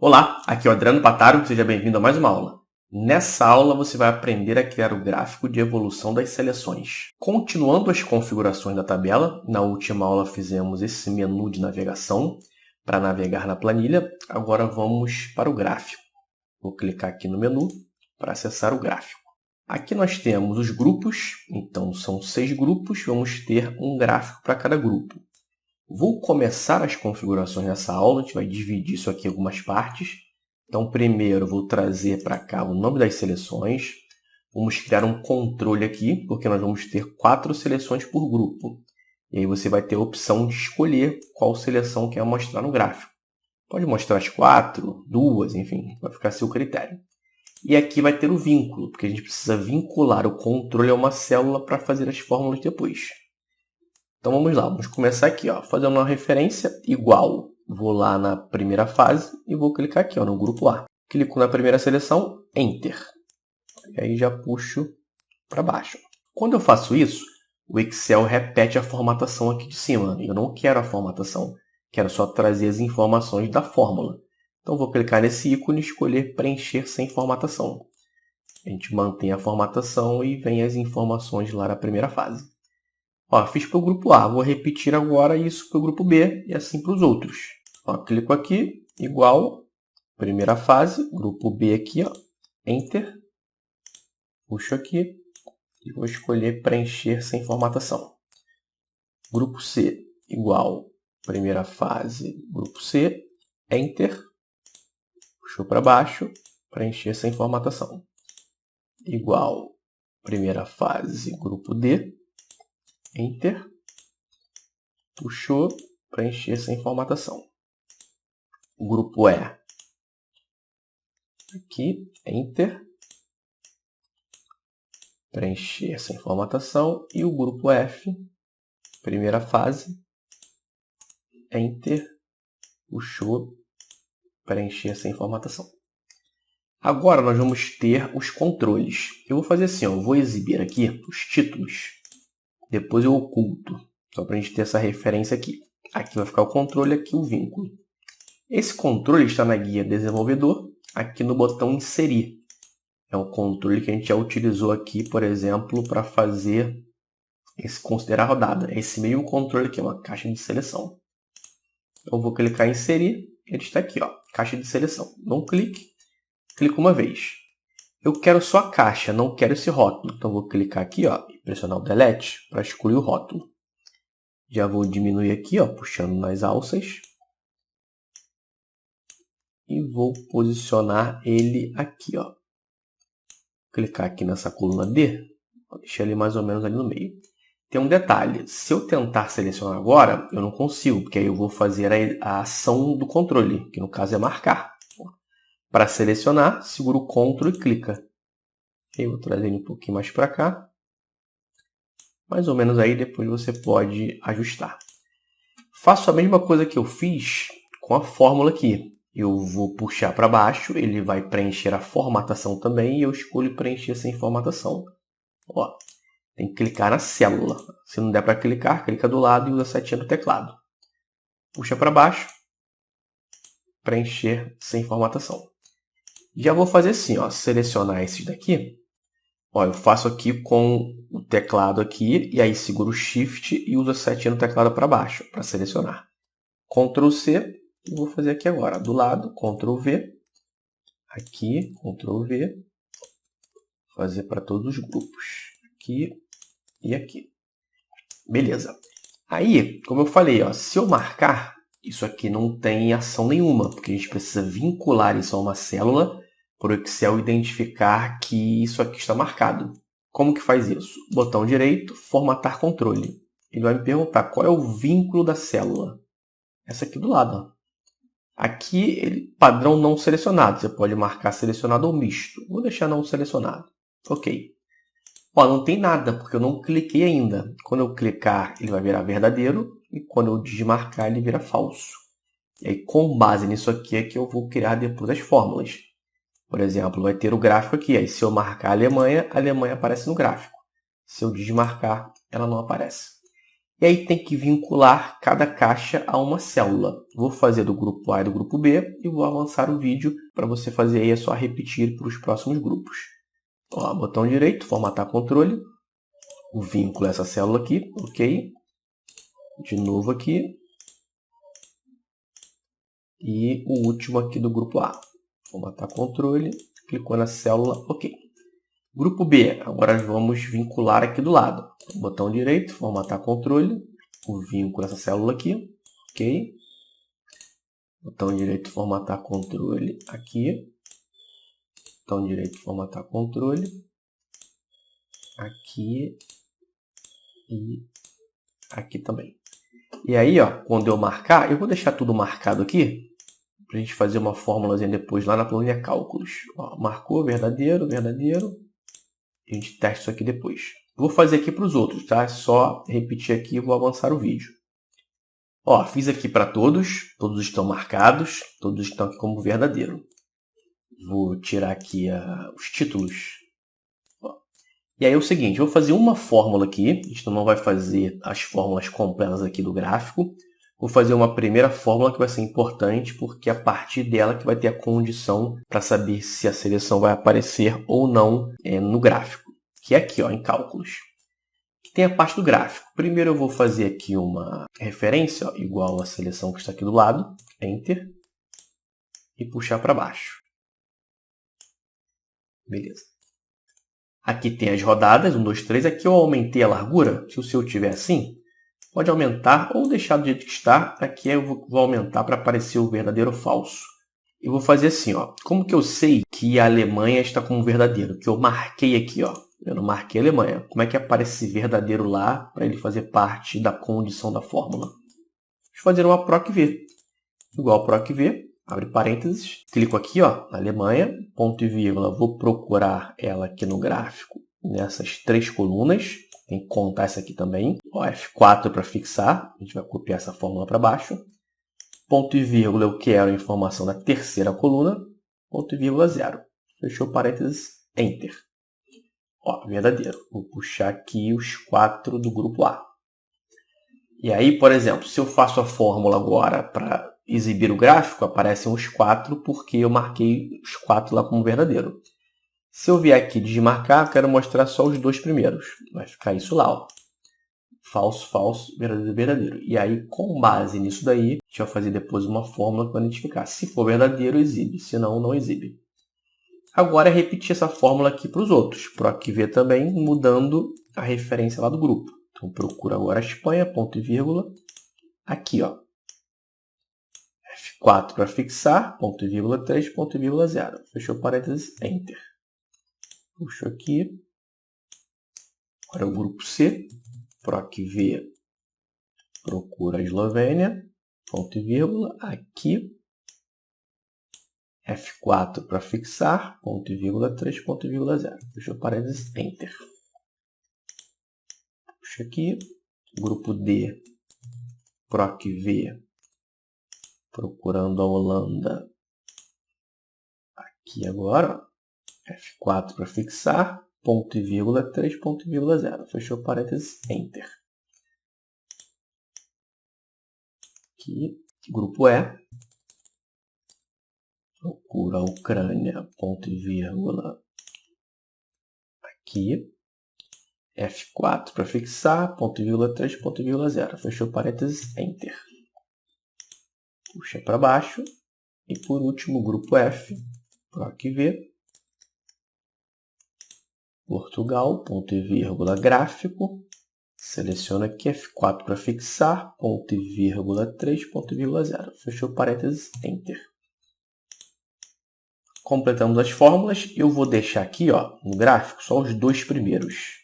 Olá, aqui é o Adriano Pataro, seja bem-vindo a mais uma aula. Nessa aula você vai aprender a criar o gráfico de evolução das seleções. Continuando as configurações da tabela, na última aula fizemos esse menu de navegação para navegar na planilha, agora vamos para o gráfico. Vou clicar aqui no menu para acessar o gráfico. Aqui nós temos os grupos, então são 6 grupos, vamos ter um gráfico para cada grupo. Vou começar as configurações nessa aula, a gente vai dividir isso aqui em algumas partes. Então, primeiro, vou trazer para cá o nome das seleções. Vamos criar um controle aqui, porque nós vamos ter 4 seleções por grupo. E aí você vai ter a opção de escolher qual seleção quer mostrar no gráfico. Pode mostrar as 4, 2, enfim, vai ficar a seu critério. E aqui vai ter o vínculo, porque a gente precisa vincular o controle a uma célula para fazer as fórmulas depois. Então vamos lá, vamos começar aqui, fazendo uma referência igual. Vou lá na primeira fase e vou clicar aqui no grupo A. Clico na primeira seleção, Enter. E aí já puxo para baixo. Quando eu faço isso, o Excel repete a formatação aqui de cima. Eu não quero a formatação, quero só trazer as informações da fórmula. Então vou clicar nesse ícone e escolher Preencher sem formatação. A gente mantém a formatação e vem as informações lá na primeira fase. Fiz para o grupo A, vou repetir agora isso para o grupo B e assim para os outros. Clico aqui, igual, primeira fase, grupo B aqui, Enter, puxo aqui e vou escolher Preencher sem formatação. Grupo C, igual, primeira fase, grupo C, Enter, puxo para baixo, Preencher sem formatação. Igual, primeira fase, grupo D, Enter, puxou, preencher sem formatação. O grupo E, aqui, Enter, preencher sem formatação. E o grupo F, primeira fase, Enter, puxou, preencher sem formatação. Agora nós vamos ter os controles. Eu vou fazer assim, eu vou exibir aqui os títulos. Depois eu oculto, só para a gente ter essa referência aqui. Aqui vai ficar o controle, aqui o vínculo. Esse controle está na guia Desenvolvedor, aqui no botão Inserir. É um controle que a gente já utilizou aqui, por exemplo, para fazer esse considerar rodada. É esse mesmo controle aqui, uma caixa de seleção. Então eu vou clicar em Inserir, ele está aqui, caixa de seleção. Não clique, clico uma vez. Eu quero só a caixa, não quero esse rótulo. Então, vou clicar aqui e pressionar o Delete para excluir o rótulo. Já vou diminuir aqui, puxando nas alças. E vou posicionar ele aqui. Clicar aqui nessa coluna D, vou deixar ele mais ou menos ali no meio. Tem um detalhe, se eu tentar selecionar agora, eu não consigo, porque aí eu vou fazer a ação do controle, que no caso é marcar. Para selecionar, seguro o Ctrl e clica. Eu vou trazer ele um pouquinho mais para cá. Mais ou menos aí, depois você pode ajustar. Faço a mesma coisa que eu fiz com a fórmula aqui. Eu vou puxar para baixo, ele vai preencher a formatação também, e eu escolho preencher sem formatação. Tem que clicar na célula. Se não der para clicar, clica do lado e usa a setinha do teclado. Puxa para baixo, preencher sem formatação. Já vou fazer assim, selecionar esses daqui. Eu faço aqui com o teclado aqui, e aí seguro o Shift e uso a setinha do teclado para baixo, para selecionar. Ctrl C, e vou fazer aqui agora, do lado, Ctrl V, aqui, Ctrl V, fazer para todos os grupos, aqui e aqui. Beleza. Aí, como eu falei, se eu marcar, isso aqui não tem ação nenhuma, porque a gente precisa vincular isso a uma célula para o Excel identificar que isso aqui está marcado. Como que faz isso? Botão direito, formatar controle. Ele vai me perguntar qual é o vínculo da célula. Essa aqui do lado. Aqui, padrão não selecionado. Você pode marcar selecionado ou misto. Vou deixar não selecionado. Ok. Não tem nada, porque eu não cliquei ainda. Quando eu clicar, ele vai virar verdadeiro. E quando eu desmarcar, ele vira falso. E aí, com base nisso aqui, é que eu vou criar depois as fórmulas. Por exemplo, vai ter o gráfico aqui. Aí, se eu marcar a Alemanha aparece no gráfico. Se eu desmarcar, ela não aparece. E aí tem que vincular cada caixa a uma célula. Vou fazer do grupo A e do grupo B e vou avançar o vídeo. Para você fazer aí é só repetir para os próximos grupos. Ó, botão direito, formatar controle. O vínculo é essa célula aqui, ok. De novo aqui. E o último aqui do grupo A. Formatar controle, clicou na célula, ok. Grupo B, agora vamos vincular aqui do lado. Botão direito, formatar controle, o vínculo essa célula aqui, ok. Botão direito, formatar controle aqui. Botão direito, formatar controle aqui e aqui também. E aí, ó, quando eu marcar, eu vou deixar tudo marcado aqui, para a gente fazer uma fórmulazinha depois lá na planilha cálculos. Ó, marcou, verdadeiro, verdadeiro. A gente testa isso aqui depois. Vou fazer aqui para os outros, tá? É só repetir aqui e vou avançar o vídeo. Ó, fiz aqui para todos. Todos estão marcados. Todos estão aqui como verdadeiro. Vou tirar aqui os títulos. Ó. E aí é o seguinte, eu vou fazer uma fórmula aqui. A gente não vai fazer as fórmulas completas aqui do gráfico. Vou fazer uma primeira fórmula que vai ser importante, porque é a partir dela que vai ter a condição para saber se a seleção vai aparecer ou não no gráfico, que é aqui, ó, em cálculos. Que tem a parte do gráfico. Primeiro eu vou fazer aqui uma referência, ó, igual a seleção que está aqui do lado, Enter, e puxar para baixo. Beleza. Aqui tem as rodadas, 1, 2, 3. Aqui eu aumentei a largura, se o seu tiver assim, pode aumentar ou deixar do jeito que está. Aqui eu vou aumentar para aparecer o verdadeiro ou falso. Eu vou fazer assim, ó. Como que eu sei que a Alemanha está como verdadeiro? Que eu marquei aqui, ó. Eu não marquei a Alemanha. Como é que aparece esse verdadeiro lá para ele fazer parte da condição da fórmula? Vou fazer uma PROC-V. Igual PROC-V, abre parênteses. Clico aqui, ó, na Alemanha, ponto e vírgula. Vou procurar ela aqui no gráfico, nessas 3 colunas. Tem que contar essa aqui também. Ó, F4 para fixar. A gente vai copiar essa fórmula para baixo. Ponto e vírgula, eu quero a informação da terceira coluna. Ponto e vírgula 0. Fechou parênteses, Enter. Ó, verdadeiro. Vou puxar aqui os 4 do grupo A. E aí, por exemplo, se eu faço a fórmula agora para exibir o gráfico, aparecem os 4 porque eu marquei os 4 lá como verdadeiro. Se eu vier aqui desmarcar, eu quero mostrar só os 2 primeiros. Vai ficar isso lá, ó. Falso, falso, verdadeiro, verdadeiro. E aí, com base nisso daí, a gente vai fazer depois uma fórmula para identificar. Se for verdadeiro, exibe. Se não, não exibe. Agora é repetir essa fórmula aqui para os outros. PROC-V também, mudando a referência lá do grupo. Então, procura agora a Espanha, ponto e vírgula. Aqui, ó. F4 para fixar, ponto e vírgula 3, ponto e vírgula 0. Fechou parênteses, Enter. Puxo aqui. Agora o grupo C. PROC-V. Procura a Eslovênia. Ponto e vírgula. Aqui. F4 para fixar. Ponto e vírgula 3. Ponto e vírgula 0. Fechou parênteses. Enter. Puxo aqui. Grupo D. PROC-V. Procurando a Holanda. Aqui agora, ó. F4 para fixar, ponto e vírgula 3, ponto e vírgula 0. Fechou parênteses, Enter. Aqui, grupo E. Procura a Ucrânia, ponto e vírgula. Aqui. F4 para fixar, ponto e vírgula 3, ponto e vírgula 0. Fechou parênteses, Enter. Puxa para baixo. E por último, grupo F, PROC-V. Portugal, ponto e vírgula, gráfico. Seleciono aqui F4 para fixar, ponto e vírgula 3, ponto e vírgula 0. Fechou parênteses, Enter. Completamos as fórmulas. Eu vou deixar aqui, ó, no gráfico só os 2 primeiros.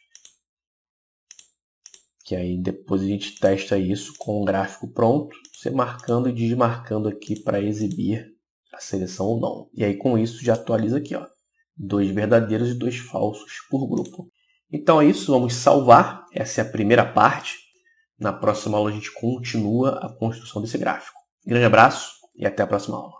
Que aí depois a gente testa isso com o gráfico pronto, você marcando e desmarcando aqui para exibir a seleção ou não. E aí com isso já atualiza aqui, ó. 2 verdadeiros e 2 falsos por grupo. Então é isso, vamos salvar. Essa é a primeira parte. Na próxima aula a gente continua a construção desse gráfico. Grande abraço e até a próxima aula.